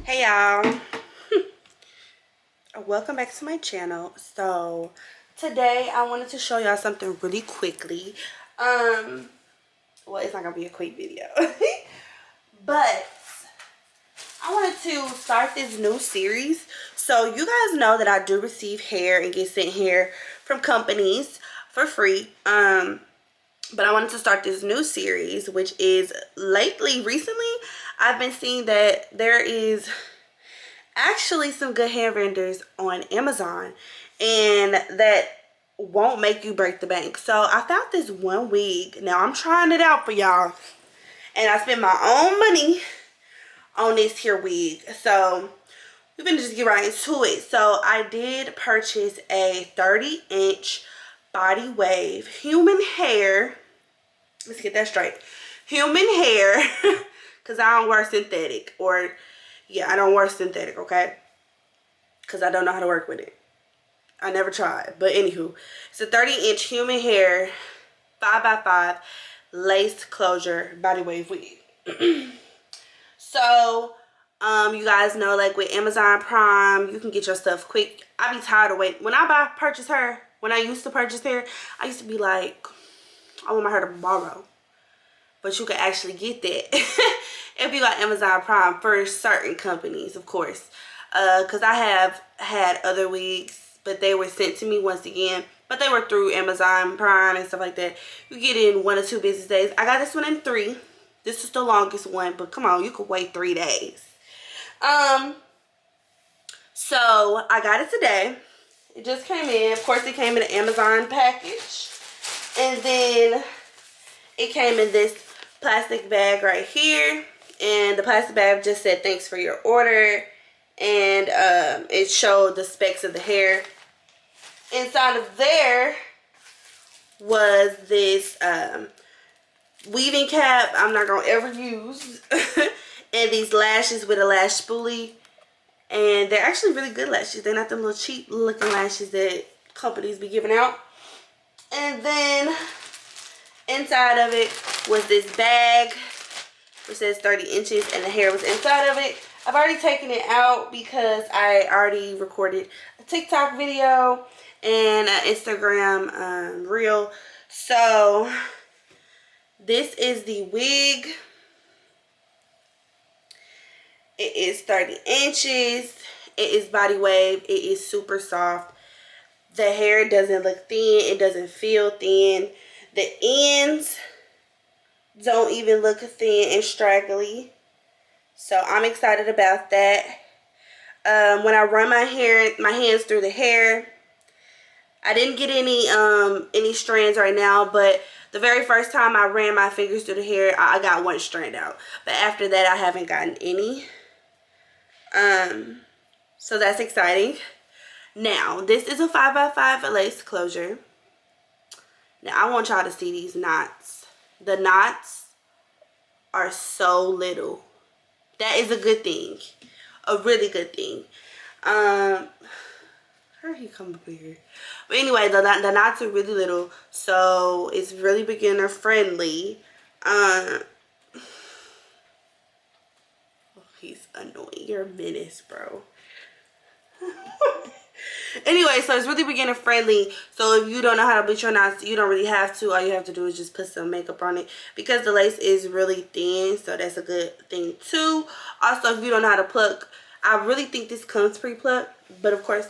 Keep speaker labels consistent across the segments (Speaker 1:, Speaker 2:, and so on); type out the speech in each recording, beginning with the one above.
Speaker 1: Hey y'all, welcome back to my channel. So today I wanted to show y'all something really quickly. Well, it's not gonna be a quick video but I wanted to start this new series. So you guys know that I do receive hair and get sent hair from companies for free. But I wanted to start this new series, which is recently I've been seeing that there is actually some good hair vendors on Amazon and that won't make you break the bank. So I found this one wig. Now I'm trying it out for y'all, and I spent my own money on this here wig. So we're gonna just get right into it. So I did purchase a 30-inch body wave human hair. Let's get that straight. Human hair, because I don't wear synthetic, or yeah, I don't wear synthetic, okay? Because I don't know how to work with it. I never tried. But anywho, it's a 30-inch human hair 5x5 lace closure body wave wig. So, you guys know, like with Amazon Prime, you can get your stuff quick. I be tired of waiting. When I used to purchase hair, I used to be like, I want my hair tomorrow. But you can actually get that if you got Amazon Prime for certain companies, of course. Because I have had other wigs, but they were sent to me once again. But they were through Amazon Prime and stuff like that. You get it in 1 or 2 business days. I got this one in 3. This is the longest one, but come on, you could wait 3 days. So I got it today. It just came in. Of course, it came in an Amazon package. And then it came in this plastic bag right here. And the plastic bag just said, thanks for your order. And it showed the specs of the hair. Inside of there was this weaving cap I'm not going to ever use. And these lashes with a lash spoolie. And they're actually really good lashes. They're not them little cheap looking lashes that companies be giving out. And then inside of it was this bag which says 30 inches, and the hair was inside of it. I've already taken it out because I already recorded a TikTok video and an Instagram reel. So this is the wig. It is 30 inches. It is body wave. It is super soft. The hair doesn't look thin. It doesn't feel thin. The ends don't even look thin and straggly. So I'm excited about that. When I run my hands through the hair, I didn't get any strands right now, but the very first time I ran my fingers through the hair, I got 1 strand out. But after that, I haven't gotten any. So that's exciting. Now, this is a 5x5 lace closure. Now, I want y'all to see these knots. The knots are so little. That is a good thing. A really good thing. How did he come up here? But anyway, the knots are really little. So, it's really beginner friendly. Oh, he's annoying. You're a menace, bro. Anyway, so it's really beginner friendly. So if you don't know how to bleach your knots, you don't really have to. All you have to do is just put some makeup on it, because the lace is really thin, so that's a good thing too. Also, if you don't know how to pluck, I really think this comes pre-plucked, but of course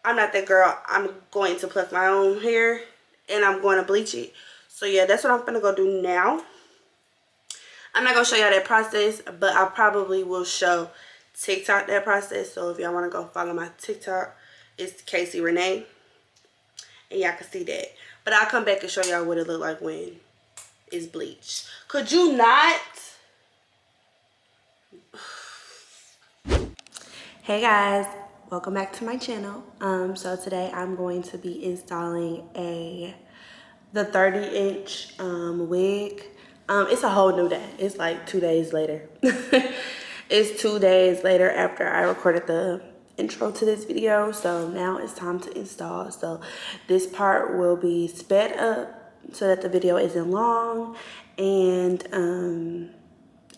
Speaker 1: I'm not that girl. I'm going to pluck my own hair and I'm going to bleach it. So yeah, that's what I'm gonna go do now. I'm not gonna show y'all that process, but I probably will show TikTok that process. So if y'all want to go follow my TikTok, it's Cayci Renee, and y'all can see that. But I'll come back and show y'all what it look like when it's bleached. Could you not? Hey guys, welcome back to my channel. So today I'm going to be installing the 30-inch wig. It's a whole new day. It's like 2 days later. It's 2 days later after I recorded the intro to this video. So now it's time to install. So this part will be sped up so that the video isn't long. And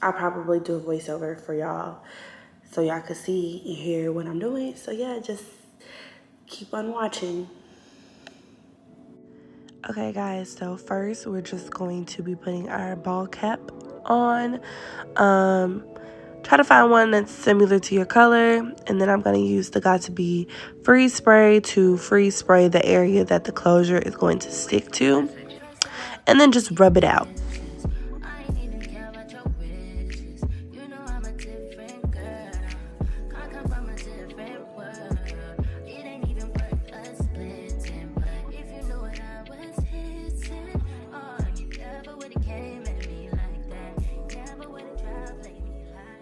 Speaker 1: I'll probably do a voiceover for y'all so y'all can see and hear what I'm doing. So yeah, just keep on watching. Okay guys, so first we're just going to be putting our ball cap on. Try to find one that's similar to your color, and then I'm going to use the Got To Be freeze spray to freeze spray the area that the closure is going to stick to, and then just rub it out.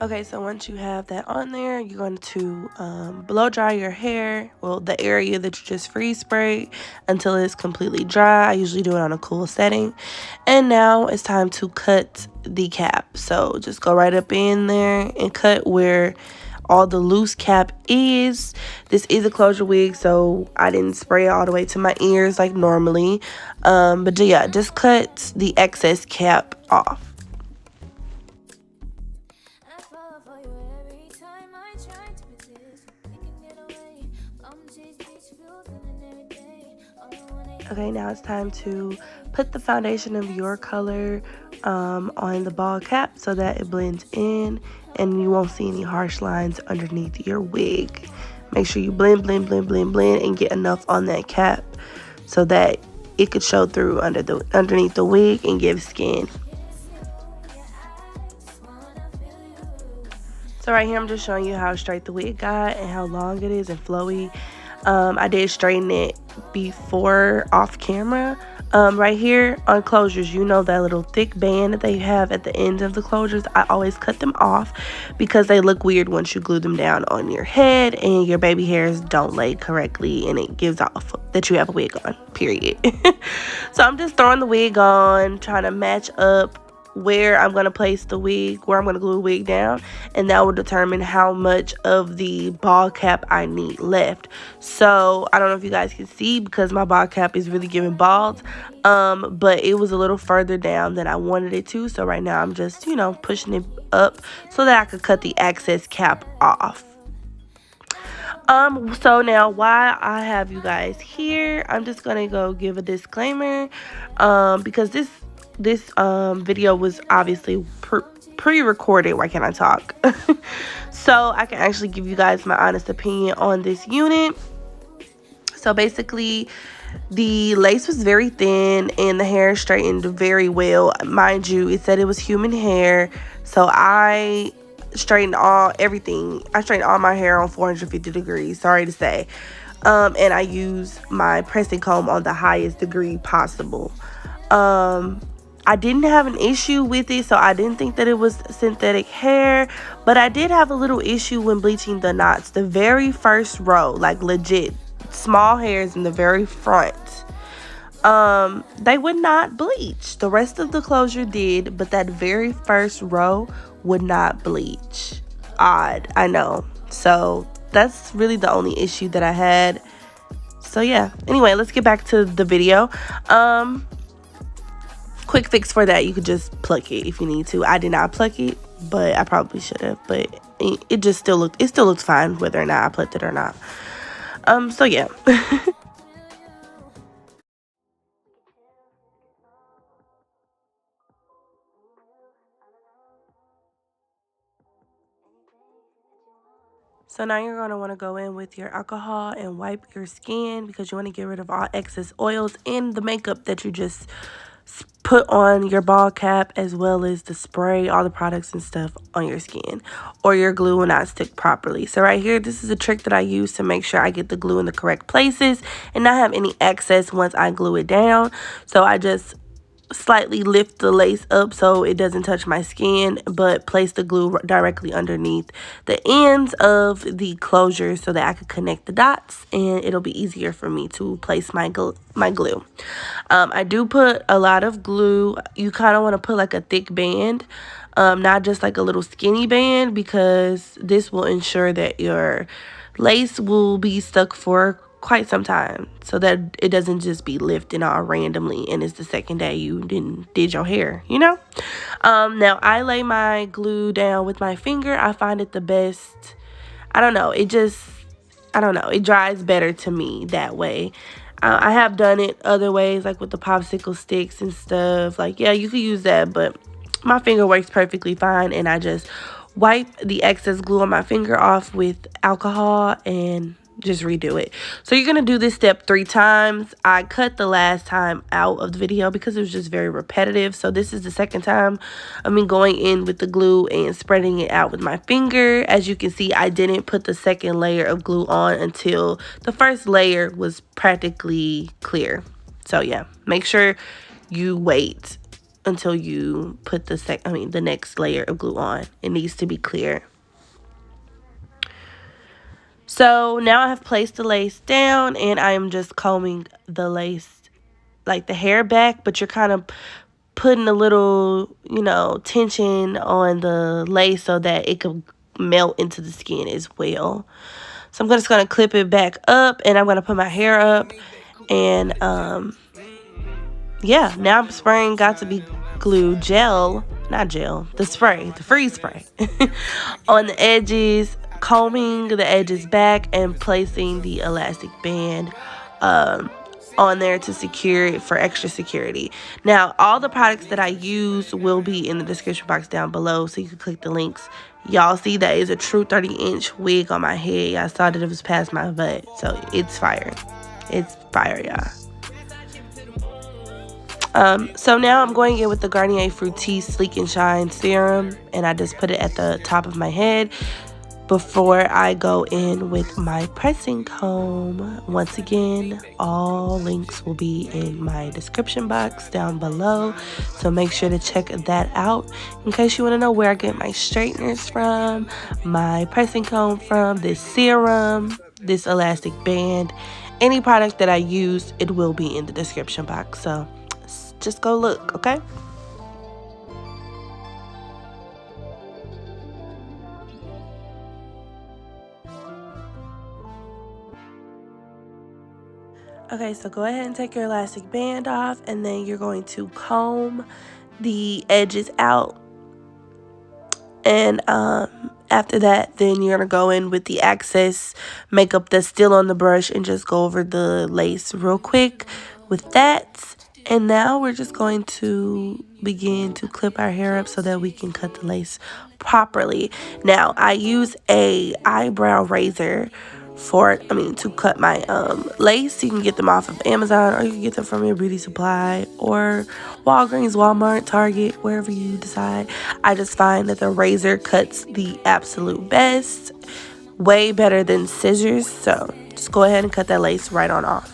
Speaker 1: Okay, so once you have that on there, you're going to blow dry your hair, well, the area that you just freeze sprayed, until it's completely dry. I usually do it on a cool setting. And now it's time to cut the cap. So just go right up in there and cut where all the loose cap is. This is a closure wig, so I didn't spray it all the way to my ears like normally. But yeah, just cut the excess cap off. Okay, now it's time to put the foundation of your color on the ball cap so that it blends in and you won't see any harsh lines underneath your wig. Make sure you blend and get enough on that cap so that it could show through underneath the wig and give skin. So right here I'm just showing you how straight the wig got and how long it is and flowy. I did straighten it before off camera. Right here on closures, you know that little thick band that they have at the ends of the closures, I always cut them off because they look weird once you glue them down on your head and your baby hairs don't lay correctly and it gives off that you have a wig on, period. So I'm just throwing the wig on, trying to match up where I'm going to place the wig, where I'm going to glue the wig down, and that will determine how much of the ball cap I need left. So I don't know if you guys can see because my ball cap is really giving bald, but it was a little further down than I wanted it to. So right now I'm just, you know, pushing it up so that I could cut the excess cap off. So now while I have you guys here, I'm just gonna go give a disclaimer, because this video was obviously pre-recorded. Why can't I talk? So I can actually give you guys my honest opinion on this unit. So basically, the lace was very thin and the hair straightened very well. Mind you, it said it was human hair, so I straightened everything. I straightened all my hair on 450 degrees, sorry to say. And I used my pressing comb on the highest degree possible. I didn't have an issue with it, so I didn't think that it was synthetic hair, but I did have a little issue when bleaching the knots. The very first row, like legit small hairs in the very front, they would not bleach. The rest of the closure did, but that very first row would not bleach. Odd, I know. So that's really the only issue that I had. So yeah, anyway, let's get back to the video. Quick fix for that, you could just pluck it if you need to. I did not pluck it, but I probably should have, but it just still looked fine whether or not I plucked it or not. So yeah. So now you're going to want to go in with your alcohol and wipe your skin because you want to get rid of all excess oils and the makeup that you just put on your ball cap, as well as the spray, all the products and stuff on your skin, or your glue will not stick properly. So right here, this is a trick that I use to make sure I get the glue in the correct places and not have any excess once I glue it down. So I just slightly lift the lace up so it doesn't touch my skin, but place the glue directly underneath the ends of the closure so that I can connect the dots and it'll be easier for me to place my glue. I do put a lot of glue. You kind of want to put like a thick band, not just like a little skinny band, because this will ensure that your lace will be stuck for quite some time, so that it doesn't just be lifting all randomly and it's the second day you did your hair, you know. Now I lay my glue down with my finger. I find it the best. I don't know, it dries better to me that way. I have done it other ways, like with the popsicle sticks and stuff. Like, yeah, you could use that, but my finger works perfectly fine, and I just wipe the excess glue on my finger off with alcohol and just redo it. So you're gonna do this step 3 times. I cut the last time out of the video because it was just very repetitive. So this is the second time of me going in with the glue and spreading it out with my finger. As you can see, I didn't put the second layer of glue on until the first layer was practically clear. So yeah, make sure you wait until you put the next layer of glue on. It needs to be clear. So now I have placed the lace down, and I am just combing the lace, like the hair back, but you're kind of putting a little, you know, tension on the lace so that it can melt into the skin as well. So I'm just going to clip it back up, and I'm going to put my hair up, and yeah, now I'm spraying Got To Be Glue gel, not gel, the spray, the freeze spray on the edges, combing the edges back and placing the elastic band on there to secure it for extra security. Now, all the products that I use will be in the description box down below, so you can click the links. Y'all see that is a true 30-inch wig on my head. Y'all saw that it was past my butt, so it's fire. It's fire, y'all. So now I'm going in with the Garnier Fructis Sleek and Shine Serum, and I just put it at the top of my head before I go in with my pressing comb. Once again, all links will be in my description box down below, so make sure to check that out in case you want to know where I get my straighteners from, my pressing comb from, this serum, this elastic band. Any product that I use, it will be in the description box, so just go look, okay? Okay, so go ahead and take your elastic band off, and then you're going to comb the edges out. And after that, then you're going to go in with the excess makeup that's still on the brush and just go over the lace real quick with that. And now we're just going to begin to clip our hair up so that we can cut the lace properly. Now, I use a eyebrow razor to cut my lace. You can get them off of Amazon, or you can get them from your beauty supply or Walgreens, Walmart, Target, wherever you decide. I just find that the razor cuts the absolute best, way better than scissors. So just go ahead and cut that lace right on off.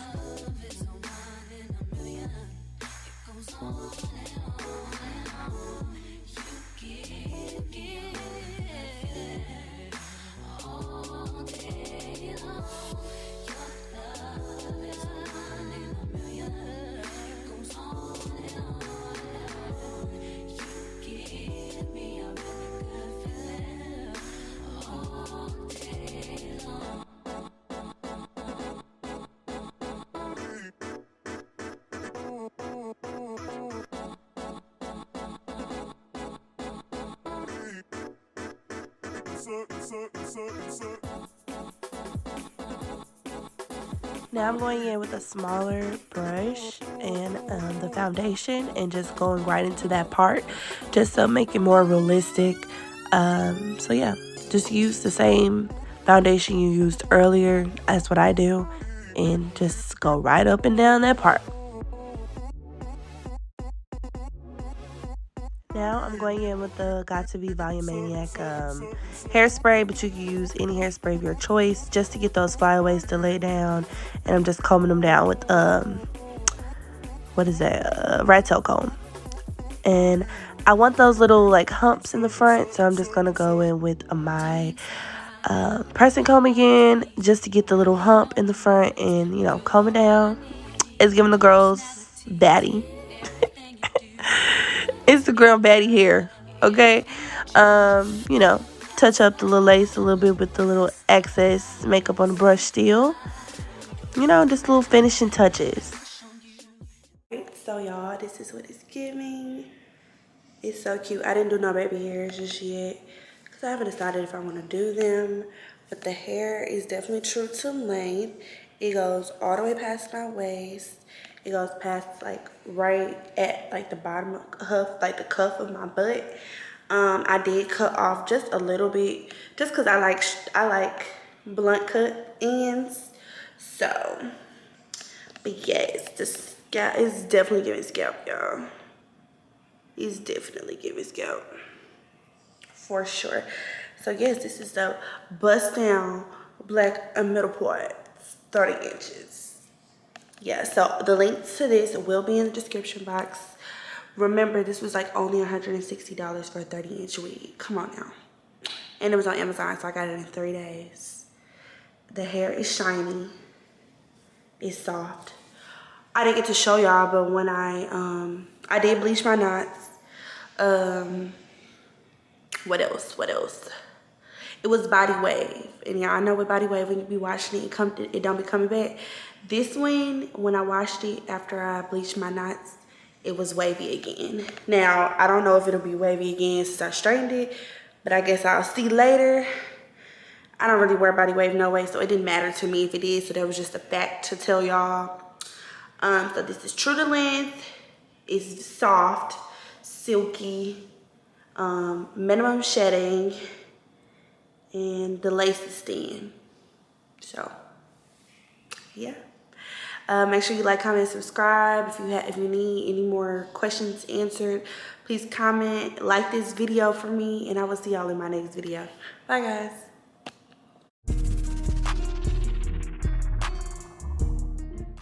Speaker 1: Now I'm going in with a smaller brush and the foundation, and just going right into that part just to make it more realistic. So yeah, just use the same foundation you used earlier. That's what I do, and just go right up and down that part. Now I'm going in with the Got To Be Volumanic hairspray, but you can use any hairspray of your choice just to get those flyaways to lay down. And I'm just combing them down with rat tail comb. And I want those little like humps in the front, so I'm just gonna go in with my pressing comb again, just to get the little hump in the front, and you know, comb it down. It's giving the girls baddie. Instagram baddie hair, okay? You know, touch up the little lace a little bit with the little excess makeup on the brush still. you know, just little finishing touches. So y'all, this is what it's giving. It's so cute. I didn't do no baby hairs just yet because I haven't decided if I want to do them. But the hair is definitely true to length. It goes all the way past my waist. It goes past like right at like the bottom of like the cuff of my butt. I did cut off just a little bit just because I like blunt cut ends. So, but yes, the scalp is definitely giving scalp, y'all. He's definitely giving scalp for sure. So yes, this is the bust down black middle part, 30 inches. Yeah, so the link to this will be in the description box. Remember, this was like only $160 for a 30-inch wig. Come on now. And it was on Amazon, so I got it in 3 days. The hair is shiny. It's soft. I didn't get to show y'all, but when I did bleach my knots. What else? It was body wave, and y'all know with body wave, when you be washing it, it don't be coming back. This one, when I washed it after I bleached my knots, it was wavy again. Now I don't know if it'll be wavy again since I straightened it, but I guess I'll see later. I don't really wear body wave no way, so it didn't matter to me if it is. So that was just a fact to tell y'all. So this is true to length. It's soft, silky, minimum shedding, and the lace is thin. So yeah, make sure you like, comment, subscribe. If you need any more questions answered, please comment, like this video for me, and I will see y'all in my next video. Bye guys.